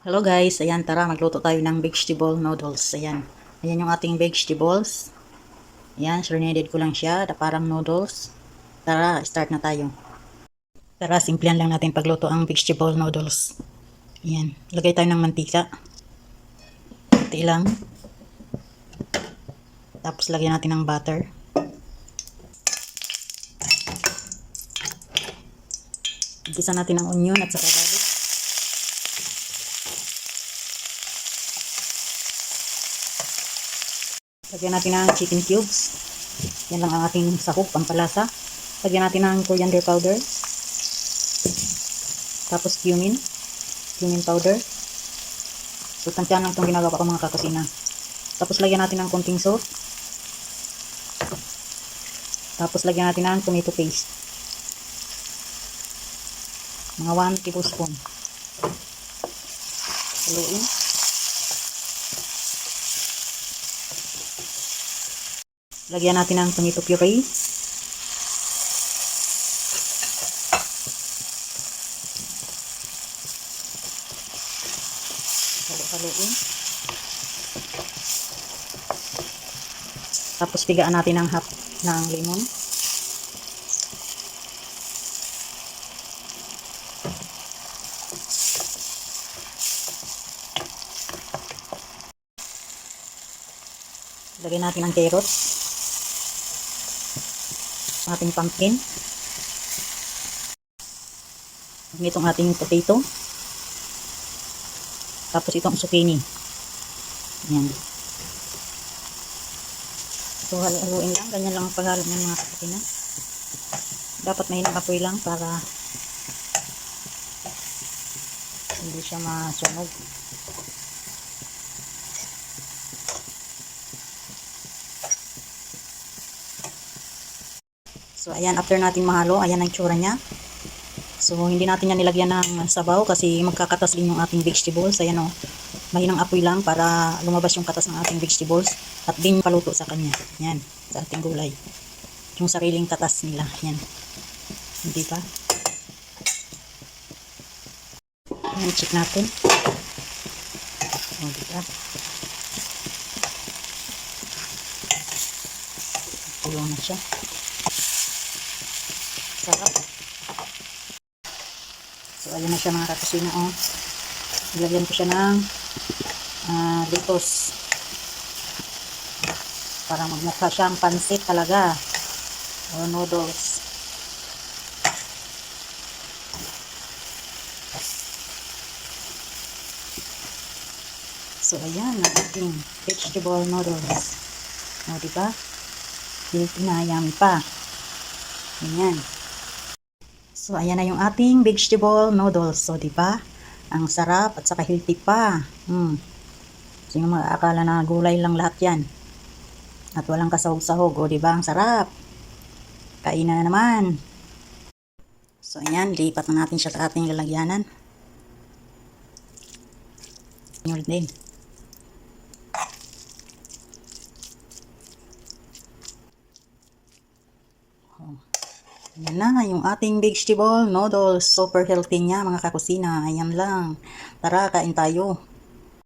Hello guys, ayan tara magluto tayo ng vegetable noodles. Ayan. Ayan yung ating vegetables. Ayan, serenaded ko lang siya, parang noodles. Tara, start na tayo. Tara, simplihan lang natin pagluto ang vegetable noodles. Ayan, lagay tayo ng mantika. Kunti lang. Tapos lagyan natin ng butter. Igisa natin ang onion at saka garlic. Lagyan natin ng chicken cubes. Yan lang ang ating sahog, pampalasa. Lagyan natin ng coriander powder. Tapos cumin powder. So, tansyahan lang itong ginagawa ko mga kakusina. Tapos lagyan natin ng konting salt. Tapos lagyan natin ng tomato paste. Mga 1 tablespoon. Haluin. Lagyan natin ng tomato puree. Haluin. Tapos pigaan natin ng half ng lemon. Lagyan natin ng carrots. Ating pumpkin. Itong ating potato. Tapos itong zucchini. Ayan. So, haluin lang. Ganyan lang ang paghalo ng mga kaputina. Dapat mahinang apoy lang para hindi siya masunog. So, ayan. After natin mahalo, ayan ang tsura niya. So, hindi natin yan nilagyan ng sabaw kasi magkakatas din yung ating vegetables. Ayan o. Mahinang apoy lang para lumabas yung katas ng ating vegetables at din paluto sa kanya. Yan, sa ating gulay. Yung sariling katas nila. Yan. Hindi pa. Yan, check natin. O, diba? Tulong na siya. Sarap. So, ayan na siya mga kakusina. O. Ilagyan ko siya ng lettuce para magmukha siyang pansit talaga o noodles. So ayan ang ating vegetable noodles. O diba? Healthy na, yummy pa. Ayan. So ayan na yung ating vegetable noodles. So diba? Ang sarap at saka healthy pa. Sino mag-aakala na gulay lang lahat yan? At walang kasahog-sahog. O diba? Ang sarap. Kainan na naman. So ayan, lipat na natin siya sa ating lalagyanan. Yun din. Yan na yung ating vegetable noodles. Super healthy niya mga kakusina. Ayan lang. Tara, kain tayo.